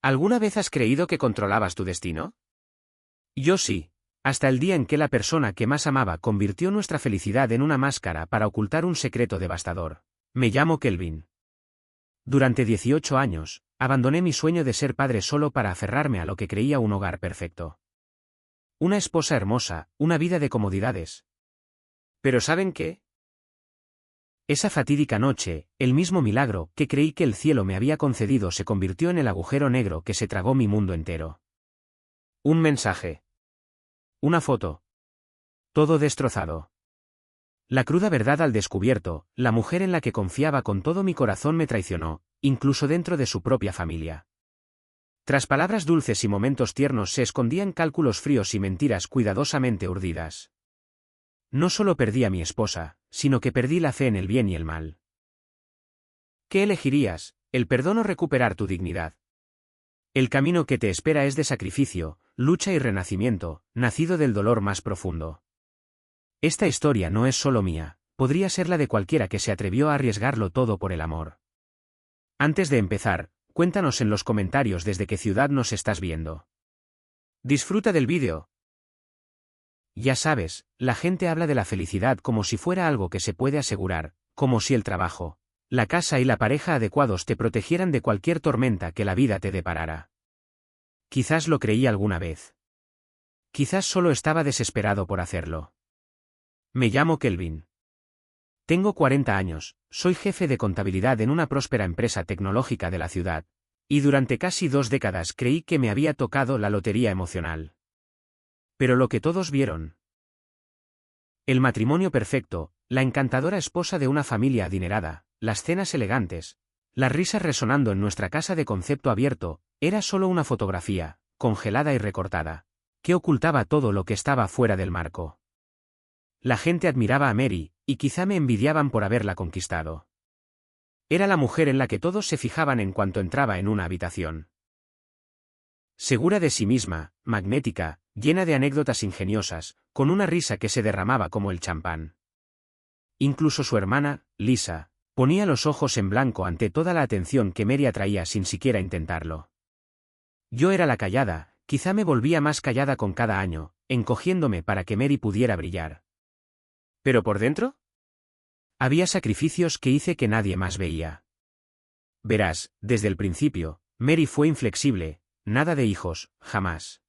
¿Alguna vez has creído que controlabas tu destino? Yo sí, hasta el día en que la persona que más amaba convirtió nuestra felicidad en una máscara para ocultar un secreto devastador. Me llamo Kelvin. Durante 18 años, abandoné mi sueño de ser padre solo para aferrarme a lo que creía un hogar perfecto. Una esposa hermosa, una vida de comodidades. ¿Pero saben qué? Esa fatídica noche, el mismo milagro que creí que el cielo me había concedido se convirtió en el agujero negro que se tragó mi mundo entero. Un mensaje. Una foto. Todo destrozado. La cruda verdad al descubierto, la mujer en la que confiaba con todo mi corazón me traicionó, incluso dentro de su propia familia. Tras palabras dulces y momentos tiernos se escondían cálculos fríos y mentiras cuidadosamente urdidas. No solo perdí a mi esposa, sino que perdí la fe en el bien y el mal. ¿Qué elegirías, el perdón o recuperar tu dignidad? El camino que te espera es de sacrificio, lucha y renacimiento, nacido del dolor más profundo. Esta historia no es solo mía, podría ser la de cualquiera que se atrevió a arriesgarlo todo por el amor. Antes de empezar, cuéntanos en los comentarios desde qué ciudad nos estás viendo. Disfruta del vídeo. Ya sabes, la gente habla de la felicidad como si fuera algo que se puede asegurar, como si el trabajo, la casa y la pareja adecuados te protegieran de cualquier tormenta que la vida te deparara. Quizás lo creí alguna vez. Quizás solo estaba desesperado por hacerlo. Me llamo Kelvin. Tengo 40 años, soy jefe de contabilidad en una próspera empresa tecnológica de la ciudad, y durante casi 2 décadas creí que me había tocado la lotería emocional. Pero lo que todos vieron. El matrimonio perfecto, la encantadora esposa de una familia adinerada, las cenas elegantes, las risas resonando en nuestra casa de concepto abierto, era solo una fotografía, congelada y recortada, que ocultaba todo lo que estaba fuera del marco. La gente admiraba a Mary, y quizá me envidiaban por haberla conquistado. Era la mujer en la que todos se fijaban en cuanto entraba en una habitación. Segura de sí misma, magnética, llena de anécdotas ingeniosas, con una risa que se derramaba como el champán. Incluso su hermana, Lisa, ponía los ojos en blanco ante toda la atención que Mary atraía sin siquiera intentarlo. Yo era la callada, quizá me volvía más callada con cada año, encogiéndome para que Mary pudiera brillar. ¿Pero por dentro? Había sacrificios que hice que nadie más veía. Verás, desde el principio, Mary fue inflexible, nada de hijos, jamás.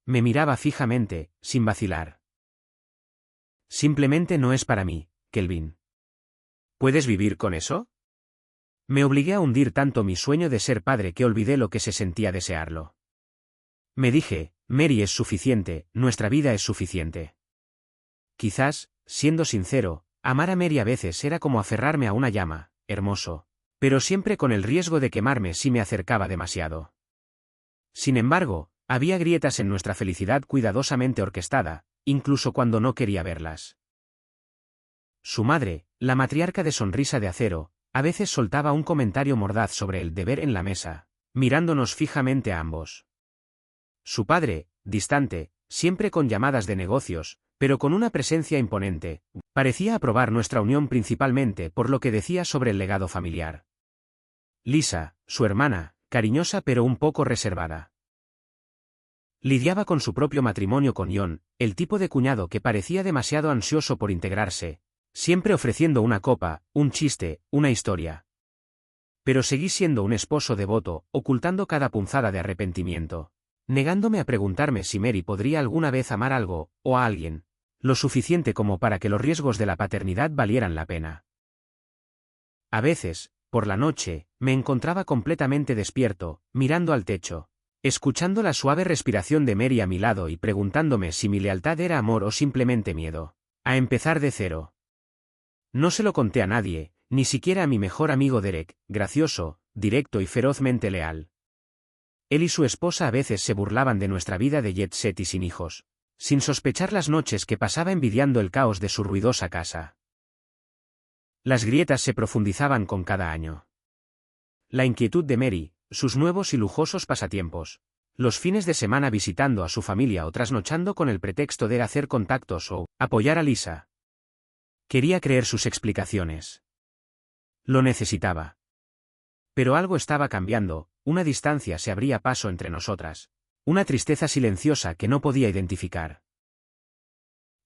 Me miraba fijamente, sin vacilar. Simplemente no es para mí, Kelvin. ¿Puedes vivir con eso? Me obligué a hundir tanto mi sueño de ser padre que olvidé lo que se sentía desearlo. Me dije, Mary es suficiente, nuestra vida es suficiente. Quizás, siendo sincero, amar a Mary a veces era como aferrarme a una llama, hermoso, pero siempre con el riesgo de quemarme si me acercaba demasiado. Sin embargo, había grietas en nuestra felicidad cuidadosamente orquestada, incluso cuando no quería verlas. Su madre, la matriarca de sonrisa de acero, a veces soltaba un comentario mordaz sobre el deber en la mesa, mirándonos fijamente a ambos. Su padre, distante, siempre con llamadas de negocios, pero con una presencia imponente, parecía aprobar nuestra unión principalmente por lo que decía sobre el legado familiar. Lisa, su hermana, cariñosa pero un poco reservada. Lidiaba con su propio matrimonio con John, el tipo de cuñado que parecía demasiado ansioso por integrarse, siempre ofreciendo una copa, un chiste, una historia. Pero seguí siendo un esposo devoto, ocultando cada punzada de arrepentimiento, negándome a preguntarme si Mary podría alguna vez amar algo, o a alguien, lo suficiente como para que los riesgos de la paternidad valieran la pena. A veces, por la noche, me encontraba completamente despierto, mirando al techo, escuchando la suave respiración de Mary a mi lado y preguntándome si mi lealtad era amor o simplemente miedo a empezar de cero. No se lo conté a nadie, ni siquiera a mi mejor amigo Derek, gracioso, directo y ferozmente leal. Él y su esposa a veces se burlaban de nuestra vida de jet set y sin hijos, sin sospechar las noches que pasaba envidiando el caos de su ruidosa casa. Las grietas se profundizaban con cada año. La inquietud de Mary, sus nuevos y lujosos pasatiempos, los fines de semana visitando a su familia o trasnochando con el pretexto de hacer contactos o apoyar a Lisa. Quería creer sus explicaciones. Lo necesitaba. Pero algo estaba cambiando, una distancia se abría paso entre nosotras, una tristeza silenciosa que no podía identificar.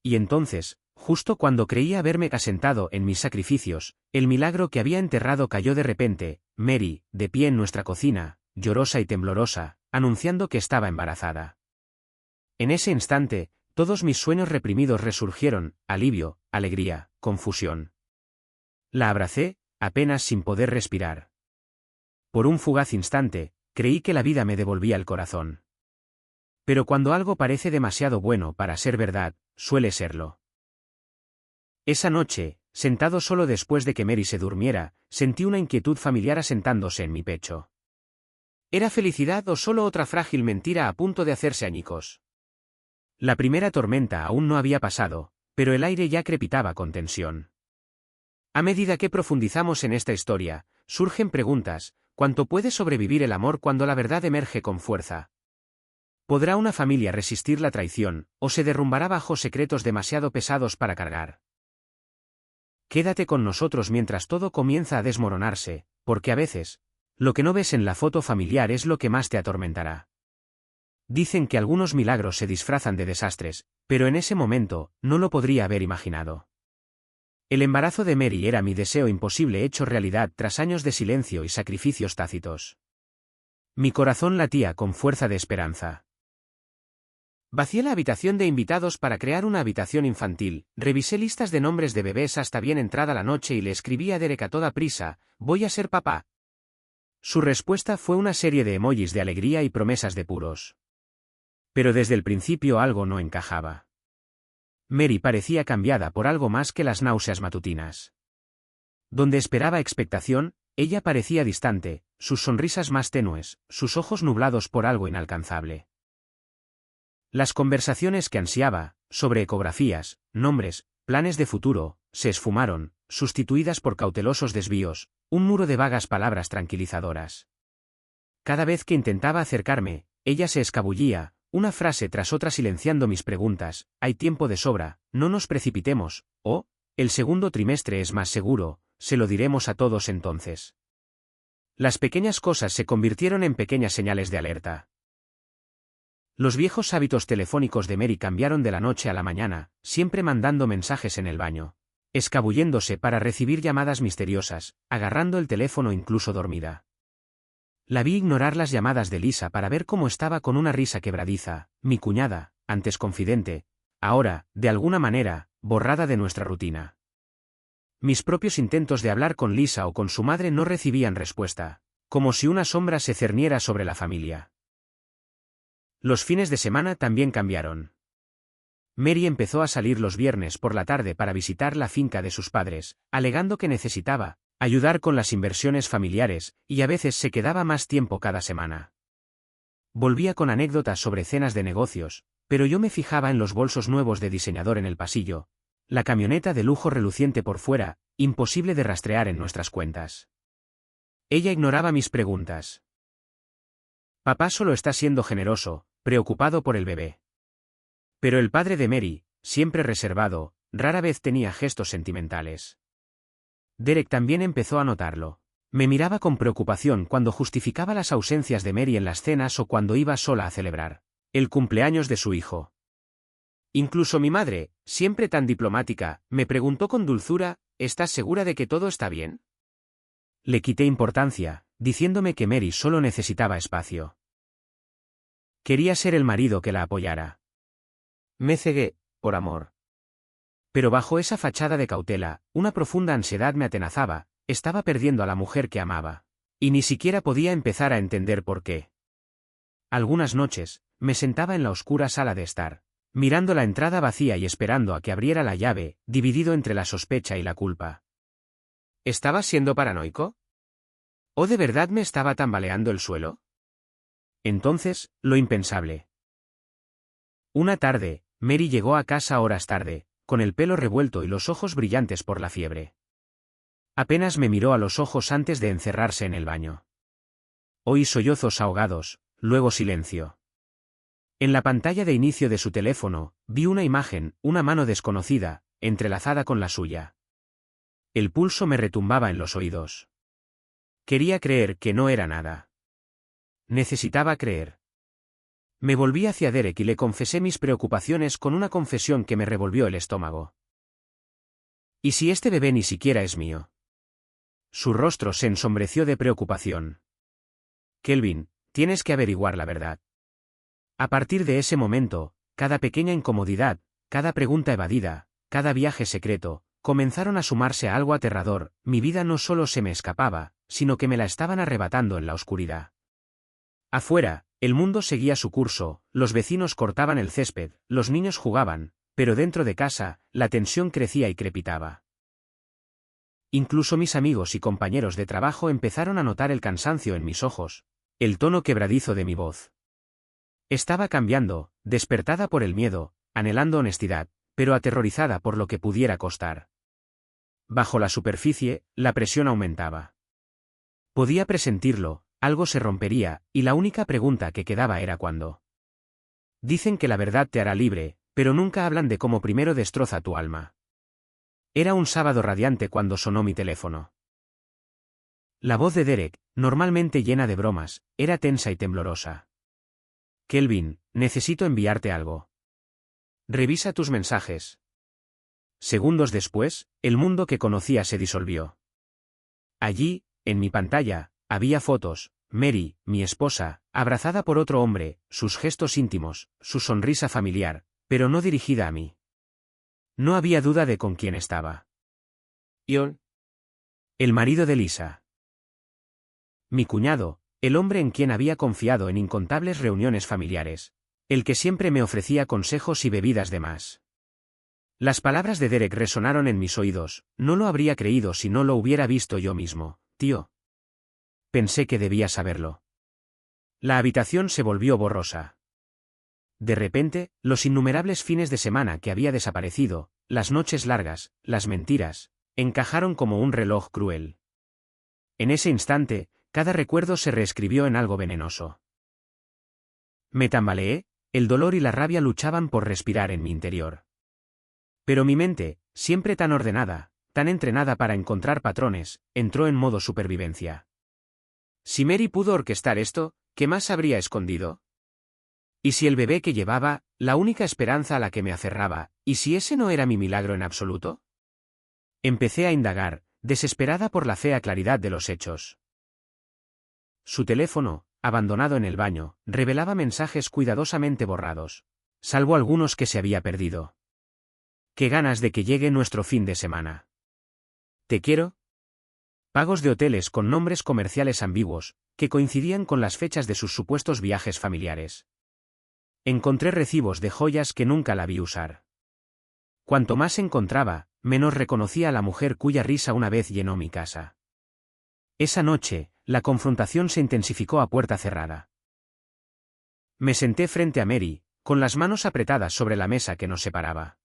Y entonces, justo cuando creía haberme asentado en mis sacrificios, el milagro que había enterrado cayó de repente. Mary, de pie en nuestra cocina, llorosa y temblorosa, anunciando que estaba embarazada. En ese instante, todos mis sueños reprimidos resurgieron, alivio, alegría, confusión. La abracé, apenas sin poder respirar. Por un fugaz instante, creí que la vida me devolvía el corazón. Pero cuando algo parece demasiado bueno para ser verdad, suele serlo. Esa noche, sentado solo después de que Mary se durmiera, sentí una inquietud familiar asentándose en mi pecho. ¿Era felicidad o solo otra frágil mentira a punto de hacerse añicos? La primera tormenta aún no había pasado, pero el aire ya crepitaba con tensión. A medida que profundizamos en esta historia, surgen preguntas: ¿cuánto puede sobrevivir el amor cuando la verdad emerge con fuerza? ¿Podrá una familia resistir la traición, o se derrumbará bajo secretos demasiado pesados para cargar? Quédate con nosotros mientras todo comienza a desmoronarse, porque a veces, lo que no ves en la foto familiar es lo que más te atormentará. Dicen que algunos milagros se disfrazan de desastres, pero en ese momento, no lo podría haber imaginado. El embarazo de Mary era mi deseo imposible hecho realidad tras años de silencio y sacrificios tácitos. Mi corazón latía con fuerza de esperanza. Vacié la habitación de invitados para crear una habitación infantil, revisé listas de nombres de bebés hasta bien entrada la noche y le escribí a Derek a toda prisa: «Voy a ser papá». Su respuesta fue una serie de emojis de alegría y promesas de puros. Pero desde el principio algo no encajaba. Mary parecía cambiada por algo más que las náuseas matutinas. Donde esperaba expectación, ella parecía distante, sus sonrisas más tenues, sus ojos nublados por algo inalcanzable. Las conversaciones que ansiaba, sobre ecografías, nombres, planes de futuro, se esfumaron, sustituidas por cautelosos desvíos, un muro de vagas palabras tranquilizadoras. Cada vez que intentaba acercarme, ella se escabullía, una frase tras otra silenciando mis preguntas: «Hay tiempo de sobra, no nos precipitemos», o «El segundo trimestre es más seguro, se lo diremos a todos entonces». Las pequeñas cosas se convirtieron en pequeñas señales de alerta. Los viejos hábitos telefónicos de Mary cambiaron de la noche a la mañana, siempre mandando mensajes en el baño, escabulléndose para recibir llamadas misteriosas, agarrando el teléfono incluso dormida. La vi ignorar las llamadas de Lisa para ver cómo estaba con una risa quebradiza, mi cuñada, antes confidente, ahora, de alguna manera, borrada de nuestra rutina. Mis propios intentos de hablar con Lisa o con su madre no recibían respuesta, como si una sombra se cerniera sobre la familia. Los fines de semana también cambiaron. Mary empezó a salir los viernes por la tarde para visitar la finca de sus padres, alegando que necesitaba ayudar con las inversiones familiares, y a veces se quedaba más tiempo cada semana. Volvía con anécdotas sobre cenas de negocios, pero yo me fijaba en los bolsos nuevos de diseñador en el pasillo, la camioneta de lujo reluciente por fuera, imposible de rastrear en nuestras cuentas. Ella ignoraba mis preguntas. Papá solo está siendo generoso, preocupado por el bebé. Pero el padre de Mary, siempre reservado, rara vez tenía gestos sentimentales. Derek también empezó a notarlo. Me miraba con preocupación cuando justificaba las ausencias de Mary en las cenas o cuando iba sola a celebrar el cumpleaños de su hijo. Incluso mi madre, siempre tan diplomática, me preguntó con dulzura: «¿Estás segura de que todo está bien?». Le quité importancia, diciéndome que Mary solo necesitaba espacio. Quería ser el marido que la apoyara. Me cegué, por amor. Pero bajo esa fachada de cautela, una profunda ansiedad me atenazaba: estaba perdiendo a la mujer que amaba. Y ni siquiera podía empezar a entender por qué. Algunas noches, me sentaba en la oscura sala de estar, mirando la entrada vacía y esperando a que abriera la llave, dividido entre la sospecha y la culpa. ¿Estaba siendo paranoico? ¿O de verdad me estaba tambaleando el suelo? Entonces, lo impensable. Una tarde, Mary llegó a casa horas tarde, con el pelo revuelto y los ojos brillantes por la fiebre. Apenas me miró a los ojos antes de encerrarse en el baño. Oí sollozos ahogados, luego silencio. En la pantalla de inicio de su teléfono, vi una imagen, una mano desconocida, entrelazada con la suya. El pulso me retumbaba en los oídos. Quería creer que no era nada. Necesitaba creer. Me volví hacia Derek y le confesé mis preocupaciones con una confesión que me revolvió el estómago. ¿Y si este bebé ni siquiera es mío? Su rostro se ensombreció de preocupación. Kelvin, tienes que averiguar la verdad. A partir de ese momento, cada pequeña incomodidad, cada pregunta evadida, cada viaje secreto, comenzaron a sumarse a algo aterrador. Mi vida no solo se me escapaba, sino que me la estaban arrebatando en la oscuridad. Afuera, el mundo seguía su curso, los vecinos cortaban el césped, los niños jugaban, pero dentro de casa, la tensión crecía y crepitaba. Incluso mis amigos y compañeros de trabajo empezaron a notar el cansancio en mis ojos, el tono quebradizo de mi voz. Estaba cambiando, despertada por el miedo, anhelando honestidad, pero aterrorizada por lo que pudiera costar. Bajo la superficie, la presión aumentaba. Podía presentirlo, algo se rompería, y la única pregunta que quedaba era cuándo. Dicen que la verdad te hará libre, pero nunca hablan de cómo primero destroza tu alma. Era un sábado radiante cuando sonó mi teléfono. La voz de Derek, normalmente llena de bromas, era tensa y temblorosa. Kelvin, necesito enviarte algo. Revisa tus mensajes. Segundos después, el mundo que conocía se disolvió. Allí, en mi pantalla, había fotos, Mary, mi esposa, abrazada por otro hombre, sus gestos íntimos, su sonrisa familiar, pero no dirigida a mí. No había duda de con quién estaba. Ion. El marido de Lisa. Mi cuñado, el hombre en quien había confiado en incontables reuniones familiares, el que siempre me ofrecía consejos y bebidas de más. Las palabras de Derek resonaron en mis oídos, no lo habría creído si no lo hubiera visto yo mismo, tío. Pensé que debía saberlo. La habitación se volvió borrosa. De repente, los innumerables fines de semana que había desaparecido, las noches largas, las mentiras, encajaron como un reloj cruel. En ese instante, cada recuerdo se reescribió en algo venenoso. Me tambaleé, el dolor y la rabia luchaban por respirar en mi interior. Pero mi mente, siempre tan ordenada, tan entrenada para encontrar patrones, entró en modo supervivencia. Si Mary pudo orquestar esto, ¿qué más habría escondido? ¿Y si el bebé que llevaba, la única esperanza a la que me aferraba, y si ese no era mi milagro en absoluto? Empecé a indagar, desesperada por la fea claridad de los hechos. Su teléfono, abandonado en el baño, revelaba mensajes cuidadosamente borrados, salvo algunos que se había perdido. ¡Qué ganas de que llegue nuestro fin de semana! ¿Te quiero? Pagos de hoteles con nombres comerciales ambiguos, que coincidían con las fechas de sus supuestos viajes familiares. Encontré recibos de joyas que nunca la vi usar. Cuanto más encontraba, menos reconocía a la mujer cuya risa una vez llenó mi casa. Esa noche, la confrontación se intensificó a puerta cerrada. Me senté frente a Mary, con las manos apretadas sobre la mesa que nos separaba.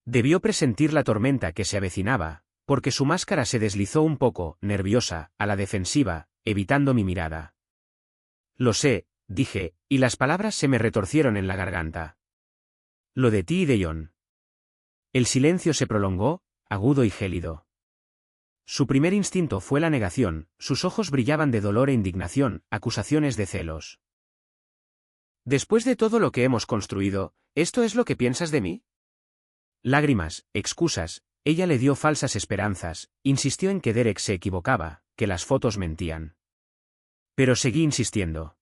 Debió presentir la tormenta que se avecinaba, porque su máscara se deslizó un poco, nerviosa, a la defensiva, evitando mi mirada. Lo sé, dije, y las palabras se me retorcieron en la garganta. Lo de ti y de John. El silencio se prolongó, agudo y gélido. Su primer instinto fue la negación, sus ojos brillaban de dolor e indignación, acusaciones de celos. Después de todo lo que hemos construido, ¿esto es lo que piensas de mí? Lágrimas, excusas, ella le dio falsas esperanzas, insistió en que Derek se equivocaba, que las fotos mentían. Pero seguí insistiendo.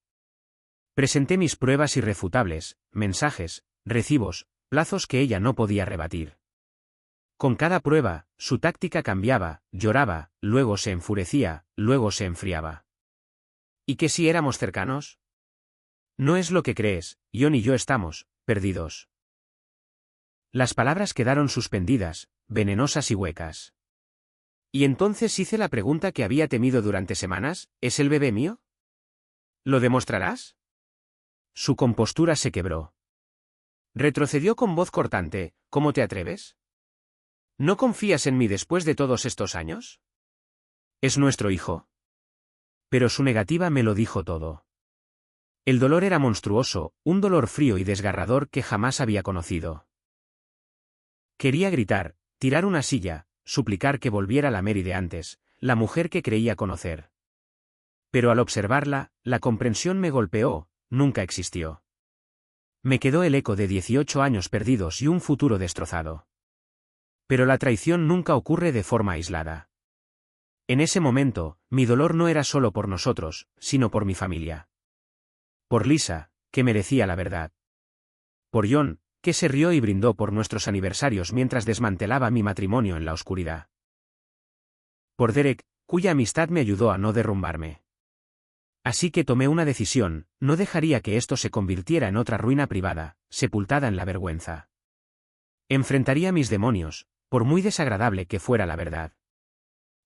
Presenté mis pruebas irrefutables, mensajes, recibos, plazos que ella no podía rebatir. Con cada prueba, su táctica cambiaba, lloraba, luego se enfurecía, luego se enfriaba. ¿Y que si éramos cercanos? No es lo que crees, John y yo estamos perdidos. Las palabras quedaron suspendidas, venenosas y huecas. Y entonces hice la pregunta que había temido durante semanas, ¿es el bebé mío? ¿Lo demostrarás? Su compostura se quebró. Retrocedió con voz cortante, ¿cómo te atreves? ¿No confías en mí después de todos estos años? Es nuestro hijo. Pero su negativa me lo dijo todo. El dolor era monstruoso, un dolor frío y desgarrador que jamás había conocido. Quería gritar, tirar una silla, suplicar que volviera la Mary de antes, la mujer que creía conocer. Pero al observarla, la comprensión me golpeó, nunca existió. Me quedó el eco de 18 años perdidos y un futuro destrozado. Pero la traición nunca ocurre de forma aislada. En ese momento, mi dolor no era solo por nosotros, sino por mi familia. Por Lisa, que merecía la verdad. Por John, que se rió y brindó por nuestros aniversarios mientras desmantelaba mi matrimonio en la oscuridad. Por Derek, cuya amistad me ayudó a no derrumbarme. Así que tomé una decisión, no dejaría que esto se convirtiera en otra ruina privada, sepultada en la vergüenza. Enfrentaría mis demonios, por muy desagradable que fuera la verdad.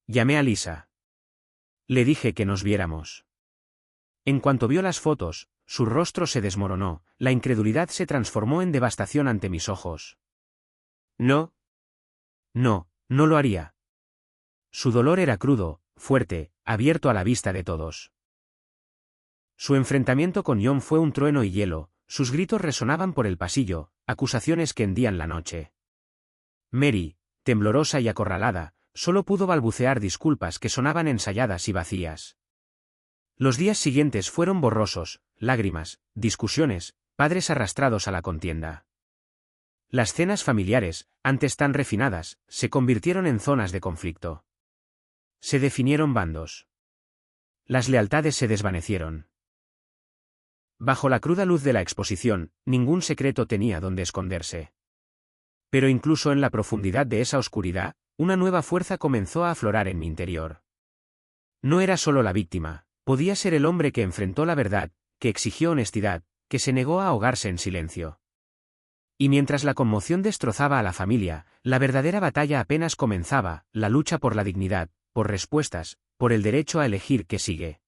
Llamé a Lisa. Le dije que nos viéramos. En cuanto vio las fotos, su rostro se desmoronó, la incredulidad se transformó en devastación ante mis ojos. No. No, no lo haría. Su dolor era crudo, fuerte, abierto a la vista de todos. Su enfrentamiento con John fue un trueno y hielo, sus gritos resonaban por el pasillo, acusaciones que hendían la noche. Mary, temblorosa y acorralada, solo pudo balbucear disculpas que sonaban ensayadas y vacías. Los días siguientes fueron borrosos, lágrimas, discusiones, padres arrastrados a la contienda. Las cenas familiares, antes tan refinadas, se convirtieron en zonas de conflicto. Se definieron bandos. Las lealtades se desvanecieron. Bajo la cruda luz de la exposición, ningún secreto tenía donde esconderse. Pero incluso en la profundidad de esa oscuridad, una nueva fuerza comenzó a aflorar en mi interior. No era solo la víctima, podía ser el hombre que enfrentó la verdad, que exigió honestidad, que se negó a ahogarse en silencio. Y mientras la conmoción destrozaba a la familia, la verdadera batalla apenas comenzaba, la lucha por la dignidad, por respuestas, por el derecho a elegir qué sigue.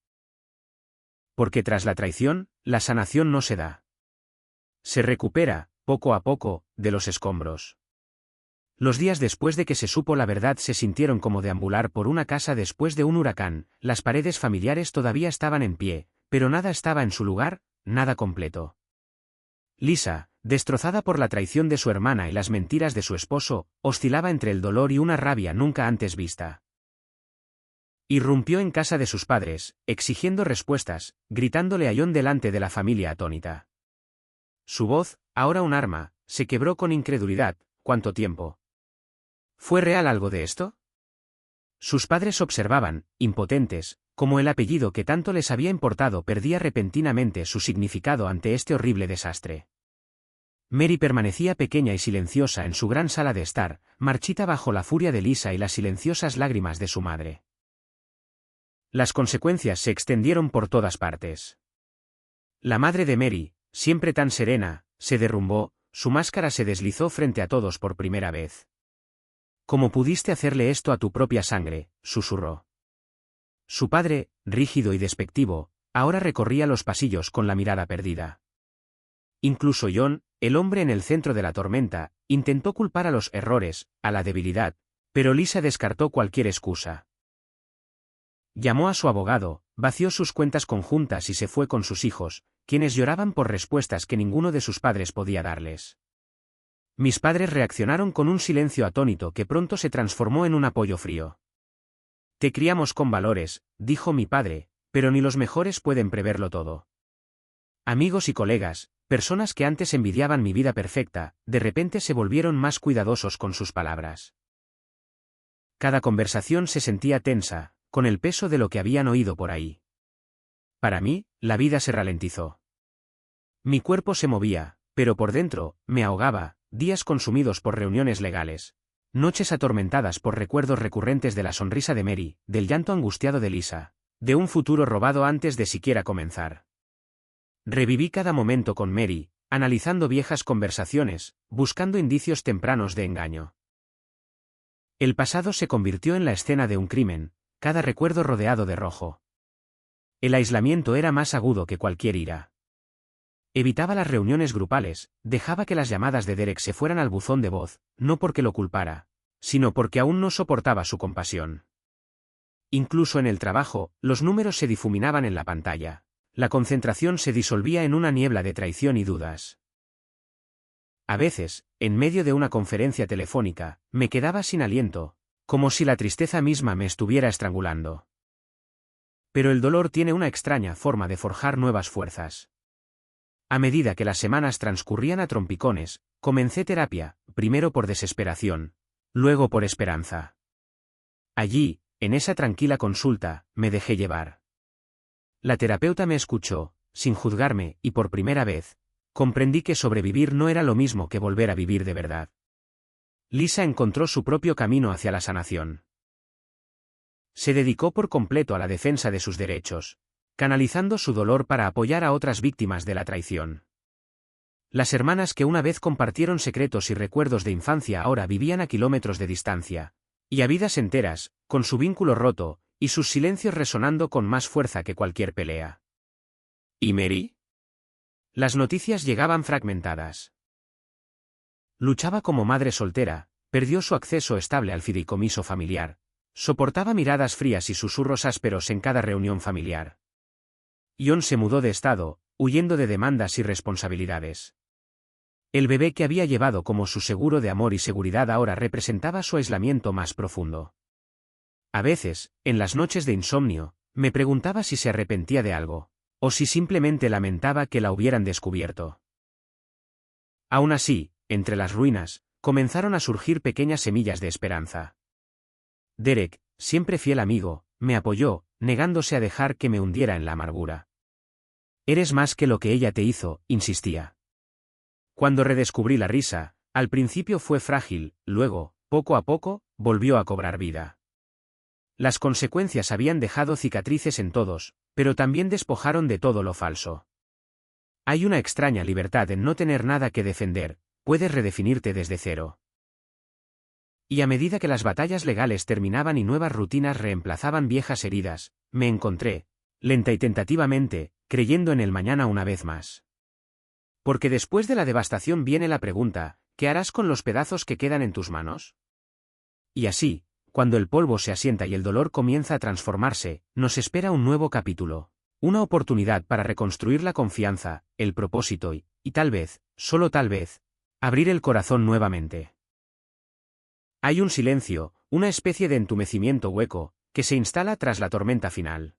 Porque tras la traición, la sanación no se da. Se recupera, poco a poco, de los escombros. Los días después de que se supo la verdad se sintieron como deambular por una casa después de un huracán, las paredes familiares todavía estaban en pie, pero nada estaba en su lugar, nada completo. Lisa, destrozada por la traición de su hermana y las mentiras de su esposo, oscilaba entre el dolor y una rabia nunca antes vista. Irrumpió en casa de sus padres, exigiendo respuestas, gritándole a John delante de la familia atónita. Su voz, ahora un arma, se quebró con incredulidad. ¿Cuánto tiempo? ¿Fue real algo de esto? Sus padres observaban, impotentes, como el apellido que tanto les había importado perdía repentinamente su significado ante este horrible desastre. Mary permanecía pequeña y silenciosa en su gran sala de estar, marchita bajo la furia de Lisa y las silenciosas lágrimas de su madre. Las consecuencias se extendieron por todas partes. La madre de Mary, siempre tan serena, se derrumbó, su máscara se deslizó frente a todos por primera vez. «¿Cómo pudiste hacerle esto a tu propia sangre?», susurró. Su padre, rígido y despectivo, ahora recorría los pasillos con la mirada perdida. Incluso John, el hombre en el centro de la tormenta, intentó culpar a los errores, a la debilidad, pero Lisa descartó cualquier excusa. Llamó a su abogado, vació sus cuentas conjuntas y se fue con sus hijos, quienes lloraban por respuestas que ninguno de sus padres podía darles. Mis padres reaccionaron con un silencio atónito que pronto se transformó en un apoyo frío. «Te criamos con valores», dijo mi padre, «pero ni los mejores pueden preverlo todo». Amigos y colegas, personas que antes envidiaban mi vida perfecta, de repente se volvieron más cuidadosos con sus palabras. Cada conversación se sentía tensa, con el peso de lo que habían oído por ahí. Para mí, la vida se ralentizó. Mi cuerpo se movía, pero por dentro, me ahogaba, días consumidos por reuniones legales, noches atormentadas por recuerdos recurrentes de la sonrisa de Mary, del llanto angustiado de Lisa, de un futuro robado antes de siquiera comenzar. Reviví cada momento con Mary, analizando viejas conversaciones, buscando indicios tempranos de engaño. El pasado se convirtió en la escena de un crimen, cada recuerdo rodeado de rojo. El aislamiento era más agudo que cualquier ira. Evitaba las reuniones grupales, dejaba que las llamadas de Derek se fueran al buzón de voz, no porque lo culpara, sino porque aún no soportaba su compasión. Incluso en el trabajo, los números se difuminaban en la pantalla. La concentración se disolvía en una niebla de traición y dudas. A veces, en medio de una conferencia telefónica, me quedaba sin aliento, como si la tristeza misma me estuviera estrangulando. Pero el dolor tiene una extraña forma de forjar nuevas fuerzas. A medida que las semanas transcurrían a trompicones, comencé terapia, primero por desesperación, luego por esperanza. Allí, en esa tranquila consulta, me dejé llevar. La terapeuta me escuchó, sin juzgarme, y por primera vez, comprendí que sobrevivir no era lo mismo que volver a vivir de verdad. Lisa encontró su propio camino hacia la sanación. Se dedicó por completo a la defensa de sus derechos, canalizando su dolor para apoyar a otras víctimas de la traición. Las hermanas que una vez compartieron secretos y recuerdos de infancia ahora vivían a kilómetros de distancia, y a vidas enteras, con su vínculo roto, y sus silencios resonando con más fuerza que cualquier pelea. ¿Y Mary? Las noticias llegaban fragmentadas. Luchaba como madre soltera, perdió su acceso estable al fideicomiso familiar, soportaba miradas frías y susurros ásperos en cada reunión familiar. Ion se mudó de estado, huyendo de demandas y responsabilidades. El bebé que había llevado como su seguro de amor y seguridad ahora representaba su aislamiento más profundo. A veces, en las noches de insomnio, me preguntaba si se arrepentía de algo, o si simplemente lamentaba que la hubieran descubierto. Aún así, entre las ruinas, comenzaron a surgir pequeñas semillas de esperanza. Derek, siempre fiel amigo, me apoyó, negándose a dejar que me hundiera en la amargura. Eres más que lo que ella te hizo, insistía. Cuando redescubrí la risa, al principio fue frágil, luego, poco a poco, volvió a cobrar vida. Las consecuencias habían dejado cicatrices en todos, pero también despojaron de todo lo falso. Hay una extraña libertad en no tener nada que defender, puedes redefinirte desde cero. Y a medida que las batallas legales terminaban y nuevas rutinas reemplazaban viejas heridas, me encontré, lenta y tentativamente, creyendo en el mañana una vez más. Porque después de la devastación viene la pregunta, ¿qué harás con los pedazos que quedan en tus manos? Y así, cuando el polvo se asienta y el dolor comienza a transformarse, nos espera un nuevo capítulo, una oportunidad para reconstruir la confianza, el propósito y tal vez, solo tal vez, abrir el corazón nuevamente. Hay un silencio, una especie de entumecimiento hueco, que se instala tras la tormenta final.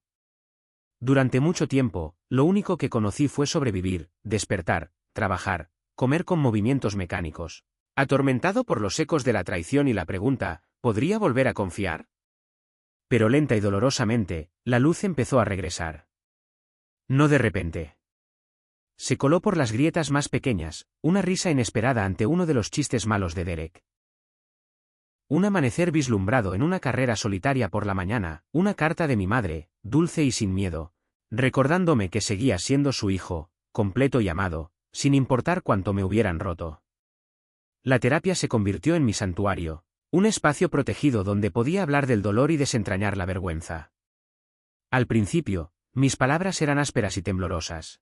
Durante mucho tiempo, lo único que conocí fue sobrevivir, despertar, trabajar, comer con movimientos mecánicos. Atormentado por los ecos de la traición y la pregunta, ¿podría volver a confiar? Pero lenta y dolorosamente, la luz empezó a regresar. No de repente. Se coló por las grietas más pequeñas, una risa inesperada ante uno de los chistes malos de Derek. Un amanecer vislumbrado en una carrera solitaria por la mañana, una carta de mi madre, dulce y sin miedo, recordándome que seguía siendo su hijo, completo y amado, sin importar cuánto me hubieran roto. La terapia se convirtió en mi santuario, un espacio protegido donde podía hablar del dolor y desentrañar la vergüenza. Al principio, mis palabras eran ásperas y temblorosas.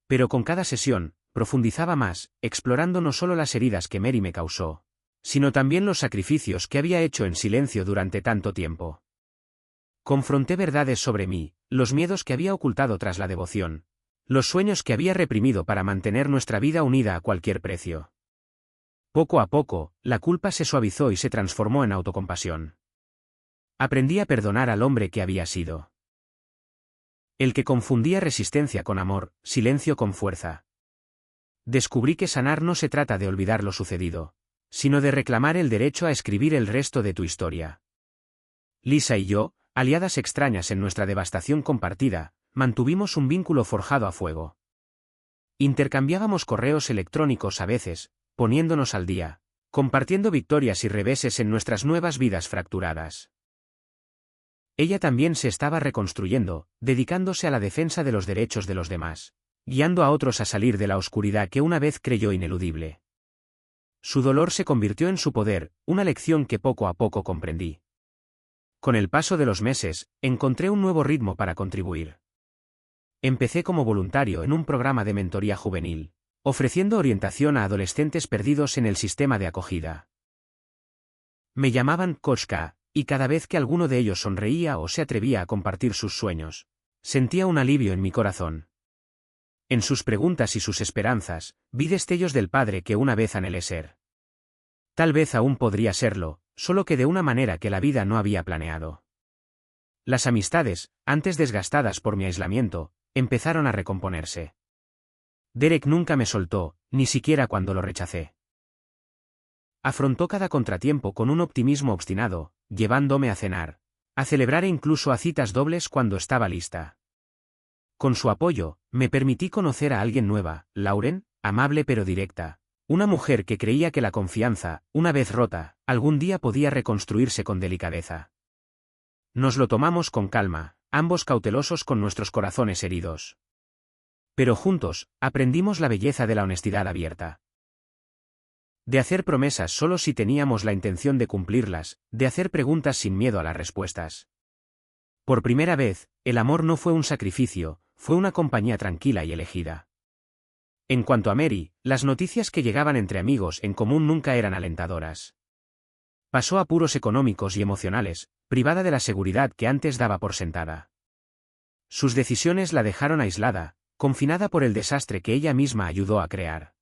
Pero con cada sesión, profundizaba más, explorando no solo las heridas que Mary me causó, sino también los sacrificios que había hecho en silencio durante tanto tiempo. Confronté verdades sobre mí, los miedos que había ocultado tras la devoción, los sueños que había reprimido para mantener nuestra vida unida a cualquier precio. Poco a poco, la culpa se suavizó y se transformó en autocompasión. Aprendí a perdonar al hombre que había sido. El que confundía resistencia con amor, silencio con fuerza. Descubrí que sanar no se trata de olvidar lo sucedido, sino de reclamar el derecho a escribir el resto de tu historia. Lisa y yo, aliadas extrañas en nuestra devastación compartida, mantuvimos un vínculo forjado a fuego. Intercambiábamos correos electrónicos a veces, poniéndonos al día, compartiendo victorias y reveses en nuestras nuevas vidas fracturadas. Ella también se estaba reconstruyendo, dedicándose a la defensa de los derechos de los demás, guiando a otros a salir de la oscuridad que una vez creyó ineludible. Su dolor se convirtió en su poder, una lección que poco a poco comprendí. Con el paso de los meses, encontré un nuevo ritmo para contribuir. Empecé como voluntario en un programa de mentoría juvenil, ofreciendo orientación a adolescentes perdidos en el sistema de acogida. Me llamaban Coach K, y cada vez que alguno de ellos sonreía o se atrevía a compartir sus sueños, sentía un alivio en mi corazón. En sus preguntas y sus esperanzas, vi destellos del padre que una vez anhelé ser. Tal vez aún podría serlo, solo que de una manera que la vida no había planeado. Las amistades, antes desgastadas por mi aislamiento, empezaron a recomponerse. Derek nunca me soltó, ni siquiera cuando lo rechacé. Afrontó cada contratiempo con un optimismo obstinado, llevándome a cenar, a celebrar e incluso a citas dobles cuando estaba lista. Con su apoyo, me permití conocer a alguien nueva, Lauren, amable pero directa, una mujer que creía que la confianza, una vez rota, algún día podía reconstruirse con delicadeza. Nos lo tomamos con calma, ambos cautelosos con nuestros corazones heridos. Pero juntos, aprendimos la belleza de la honestidad abierta. De hacer promesas solo si teníamos la intención de cumplirlas, de hacer preguntas sin miedo a las respuestas. Por primera vez, el amor no fue un sacrificio, fue una compañía tranquila y elegida. En cuanto a Mary, las noticias que llegaban entre amigos en común nunca eran alentadoras. Pasó apuros económicos y emocionales, privada de la seguridad que antes daba por sentada. Sus decisiones la dejaron aislada, confinada por el desastre que ella misma ayudó a crear.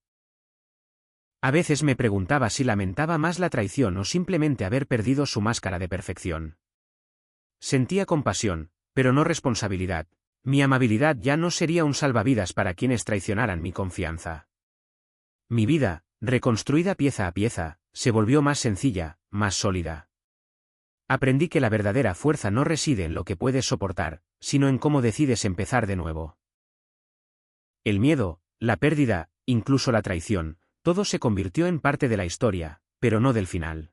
A veces me preguntaba si lamentaba más la traición o simplemente haber perdido su máscara de perfección. Sentía compasión, pero no responsabilidad. Mi amabilidad ya no sería un salvavidas para quienes traicionaran mi confianza. Mi vida, reconstruida pieza a pieza, se volvió más sencilla, más sólida. Aprendí que la verdadera fuerza no reside en lo que puedes soportar, sino en cómo decides empezar de nuevo. El miedo, la pérdida, incluso la traición, todo se convirtió en parte de la historia, pero no del final.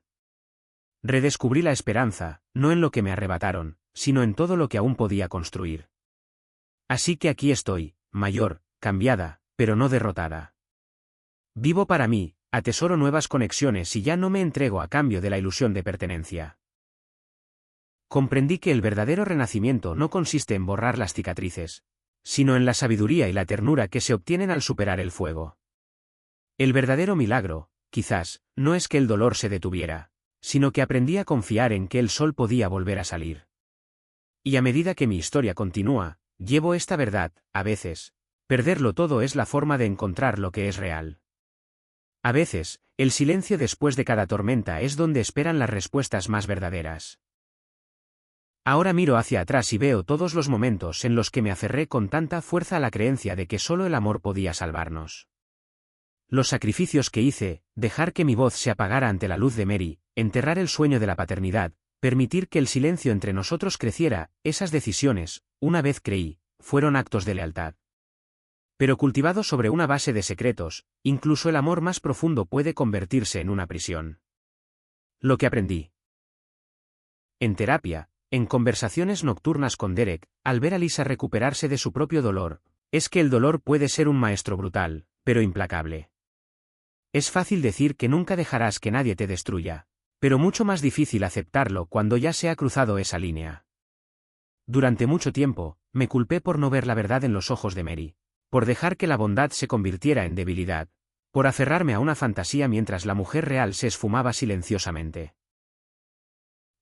Redescubrí la esperanza, no en lo que me arrebataron, sino en todo lo que aún podía construir. Así que aquí estoy, mayor, cambiada, pero no derrotada. Vivo para mí, atesoro nuevas conexiones y ya no me entrego a cambio de la ilusión de pertenencia. Comprendí que el verdadero renacimiento no consiste en borrar las cicatrices, sino en la sabiduría y la ternura que se obtienen al superar el fuego. El verdadero milagro, quizás, no es que el dolor se detuviera, sino que aprendí a confiar en que el sol podía volver a salir. Y a medida que mi historia continúa, llevo esta verdad, a veces, perderlo todo es la forma de encontrar lo que es real. A veces, el silencio después de cada tormenta es donde esperan las respuestas más verdaderas. Ahora miro hacia atrás y veo todos los momentos en los que me aferré con tanta fuerza a la creencia de que solo el amor podía salvarnos. Los sacrificios que hice, dejar que mi voz se apagara ante la luz de Mary, enterrar el sueño de la paternidad, permitir que el silencio entre nosotros creciera, esas decisiones, una vez creí, fueron actos de lealtad. Pero cultivados sobre una base de secretos, incluso el amor más profundo puede convertirse en una prisión. Lo que aprendí. En terapia, en conversaciones nocturnas con Derek, al ver a Lisa recuperarse de su propio dolor, es que el dolor puede ser un maestro brutal, pero implacable. Es fácil decir que nunca dejarás que nadie te destruya, pero mucho más difícil aceptarlo cuando ya se ha cruzado esa línea. Durante mucho tiempo, me culpé por no ver la verdad en los ojos de Mary, por dejar que la bondad se convirtiera en debilidad, por aferrarme a una fantasía mientras la mujer real se esfumaba silenciosamente.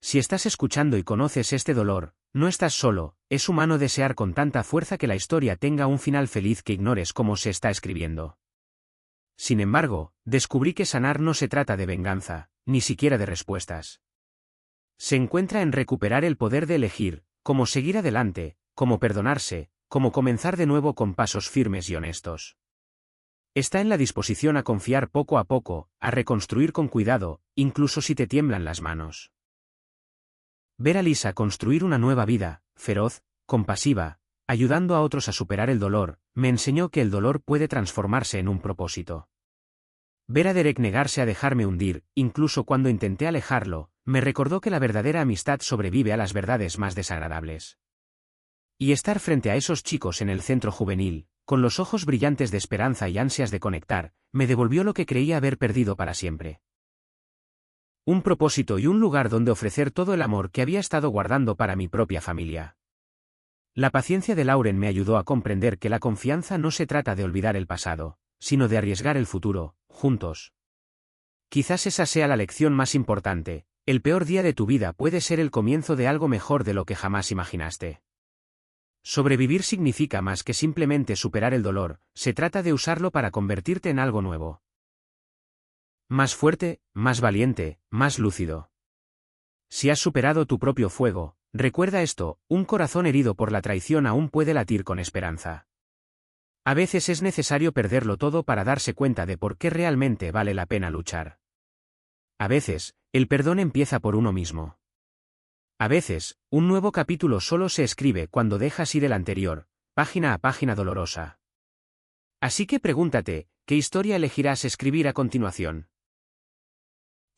Si estás escuchando y conoces este dolor, no estás solo, es humano desear con tanta fuerza que la historia tenga un final feliz que ignores cómo se está escribiendo. Sin embargo, descubrí que sanar no se trata de venganza, ni siquiera de respuestas. Se encuentra en recuperar el poder de elegir, cómo seguir adelante, cómo perdonarse, cómo comenzar de nuevo con pasos firmes y honestos. Está en la disposición a confiar poco a poco, a reconstruir con cuidado, incluso si te tiemblan las manos. Ver a Lisa construir una nueva vida, feroz, compasiva, ayudando a otros a superar el dolor, me enseñó que el dolor puede transformarse en un propósito. Ver a Derek negarse a dejarme hundir, incluso cuando intenté alejarlo, me recordó que la verdadera amistad sobrevive a las verdades más desagradables. Y estar frente a esos chicos en el centro juvenil, con los ojos brillantes de esperanza y ansias de conectar, me devolvió lo que creía haber perdido para siempre. Un propósito y un lugar donde ofrecer todo el amor que había estado guardando para mi propia familia. La paciencia de Lauren me ayudó a comprender que la confianza no se trata de olvidar el pasado, sino de arriesgar el futuro, juntos. Quizás esa sea la lección más importante, el peor día de tu vida puede ser el comienzo de algo mejor de lo que jamás imaginaste. Sobrevivir significa más que simplemente superar el dolor, se trata de usarlo para convertirte en algo nuevo. Más fuerte, más valiente, más lúcido. Si has superado tu propio fuego, Recuerda esto, un corazón herido por la traición aún puede latir con esperanza. A veces es necesario perderlo todo para darse cuenta de por qué realmente vale la pena luchar. A veces, el perdón empieza por uno mismo. A veces, un nuevo capítulo solo se escribe cuando dejas ir el anterior, página a página dolorosa. Así que pregúntate, ¿qué historia elegirás escribir a continuación?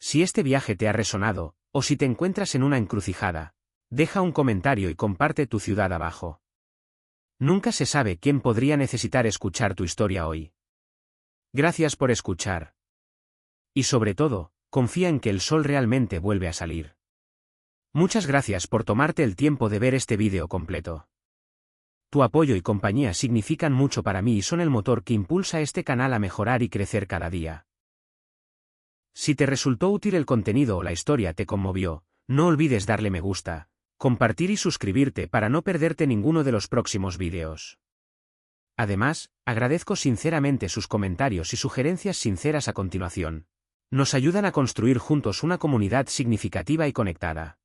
Si este viaje te ha resonado, o si te encuentras en una encrucijada, deja un comentario y comparte tu ciudad abajo. Nunca se sabe quién podría necesitar escuchar tu historia hoy. Gracias por escuchar. Y sobre todo, confía en que el sol realmente vuelve a salir. Muchas gracias por tomarte el tiempo de ver este vídeo completo. Tu apoyo y compañía significan mucho para mí y son el motor que impulsa este canal a mejorar y crecer cada día. Si te resultó útil el contenido o la historia te conmovió, no olvides darle me gusta, compartir y suscribirte para no perderte ninguno de los próximos vídeos. Además, agradezco sinceramente sus comentarios y sugerencias sinceras a continuación. Nos ayudan a construir juntos una comunidad significativa y conectada.